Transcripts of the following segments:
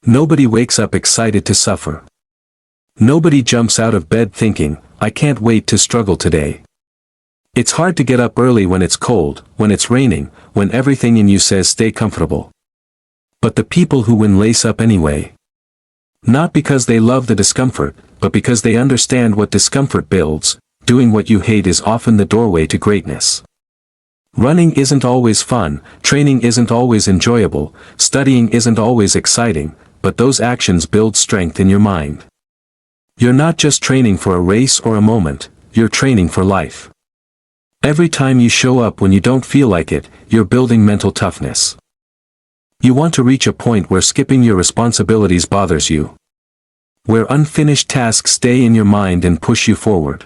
Nobody wakes up excited to suffer. Nobody jumps out of bed thinking, I can't wait to struggle today. It's hard to get up early when it's cold, when it's raining, when everything in you says stay comfortable. But the people who win lace up anyway. Not because they love the discomfort, but because they understand what discomfort builds. Doing what you hate is often the doorway to greatness. Running isn't always fun, training isn't always enjoyable, studying isn't always exciting, but those actions build strength in your mind. You're not just training for a race or a moment, you're training for life. Every time you show up when you don't feel like it, you're building mental toughness. You want to reach a point where skipping your responsibilities bothers you. Where unfinished tasks stay in your mind and push you forward.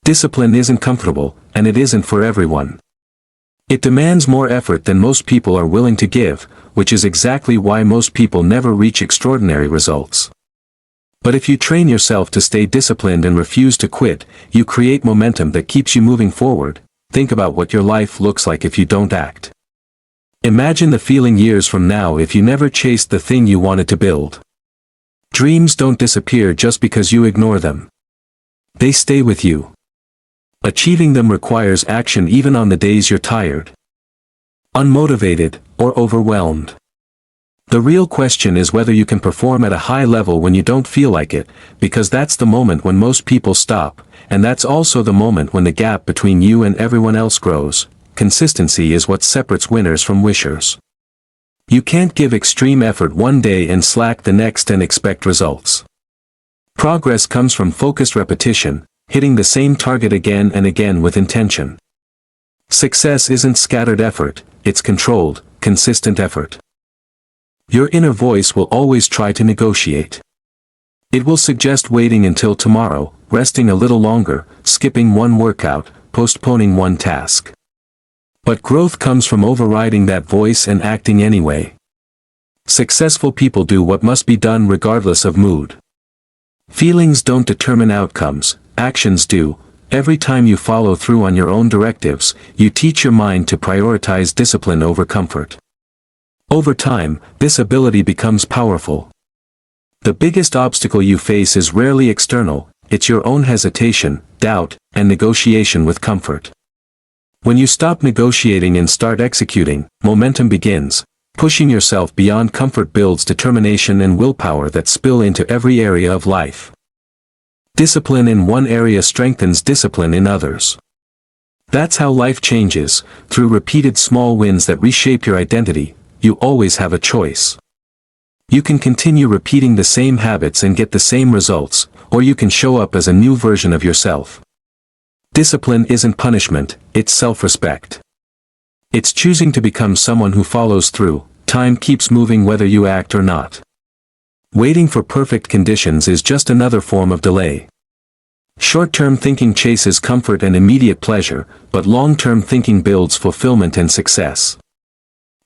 Discipline isn't comfortable, and it isn't for everyone. It demands more effort than most people are willing to give, which is exactly why most people never reach extraordinary results. But if you train yourself to stay disciplined and refuse to quit, you create momentum that keeps you moving forward. Think about what your life looks like if you don't act. Imagine the feeling years from now if you never chased the thing you wanted to build. Dreams don't disappear just because you ignore them. They stay with you. Achieving them requires action even on the days you're tired, unmotivated, or overwhelmed. The real question is whether you can perform at a high level when you don't feel like it, because that's the moment when most people stop, and that's also the moment when the gap between you and everyone else grows. Consistency is what separates winners from wishers. You can't give extreme effort one day and slack the next and expect results. Progress comes from focused repetition, hitting the same target again and again with intention. Success isn't scattered effort, it's controlled, consistent effort. Your inner voice will always try to negotiate. It will suggest waiting until tomorrow, resting a little longer, skipping one workout, postponing one task. But growth comes from overriding that voice and acting anyway. Successful people do what must be done regardless of mood. Feelings don't determine outcomes, actions do. Every time you follow through on your own directives, you teach your mind to prioritize discipline over comfort. Over time, this ability becomes powerful. The biggest obstacle you face is rarely external, it's your own hesitation, doubt, and negotiation with comfort. When you stop negotiating and start executing, momentum begins. Pushing yourself beyond comfort builds determination and willpower that spill into every area of life. Discipline in one area strengthens discipline in others. That's how life changes, through repeated small wins that reshape your identity. You always have a choice. You can continue repeating the same habits and get the same results, or you can show up as a new version of yourself. Discipline isn't punishment, it's self-respect. It's choosing to become someone who follows through. Time keeps moving whether you act or not. Waiting for perfect conditions is just another form of delay. Short-term thinking chases comfort and immediate pleasure, but long-term thinking builds fulfillment and success.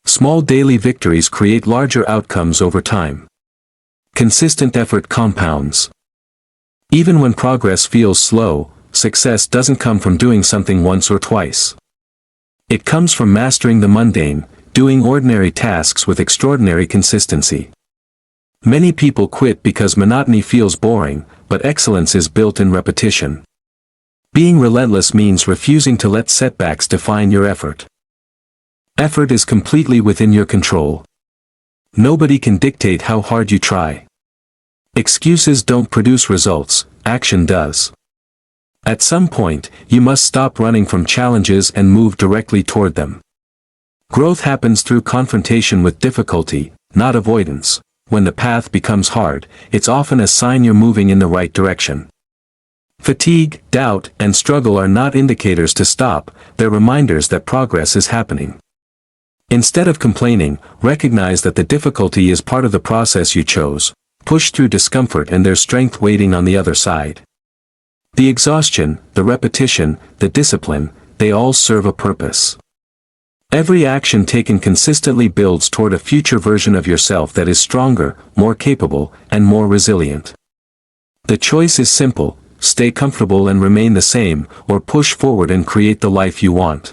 Small daily victories create larger outcomes over time. Consistent effort compounds. Even when progress feels slow, success doesn't come from doing something once or twice. It comes from mastering the mundane, doing ordinary tasks with extraordinary consistency. Many people quit because monotony feels boring, but excellence is built in repetition. Being relentless means refusing to let setbacks define your effort. Effort is completely within your control. Nobody can dictate how hard you try. Excuses don't produce results, action does. At some point, you must stop running from challenges and move directly toward them. Growth happens through confrontation with difficulty, not avoidance. When the path becomes hard, it's often a sign you're moving in the right direction. Fatigue, doubt, and struggle are not indicators to stop, they're reminders that progress is happening. Instead of complaining, recognize that the difficulty is part of the process you chose. Push through discomfort and there's strength waiting on the other side. The exhaustion, the repetition, the discipline, they all serve a purpose. Every action taken consistently builds toward a future version of yourself that is stronger, more capable, and more resilient. The choice is simple: stay comfortable and remain the same, or push forward and create the life you want.